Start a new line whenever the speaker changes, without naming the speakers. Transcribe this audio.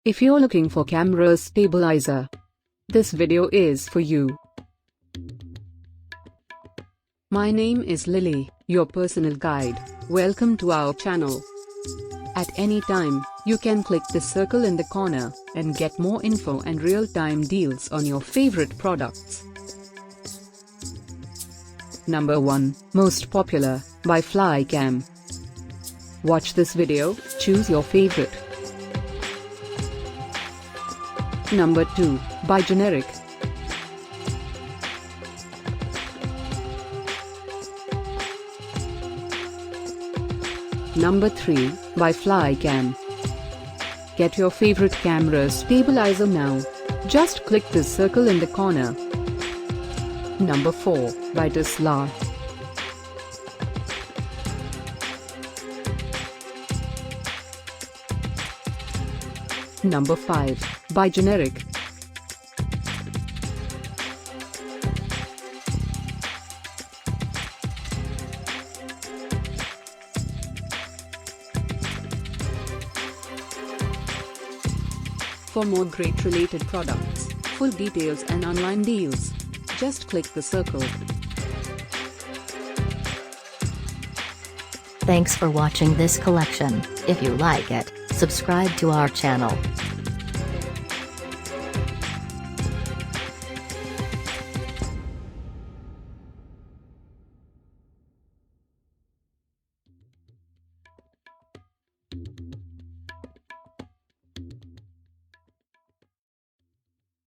If you're looking for camera stabilizer, this video is for you. My name is Lily, your personal guide. Welcome to our channel. At any time, you can click the circle in the corner and get more info and real-time deals on your favorite products. Number 1, Most Popular, by Flycam. Watch this video, choose your favorite. Number 2, by Generic. Number 3, by Flycam. Get your favorite camera stabilizer now. Just click this circle in the corner. Number 4, by Taslar. Number 5, by Generic. For more great related products, full details and online deals, just click the circle.
Thanks for watching this collection. If you like it, subscribe to our channel.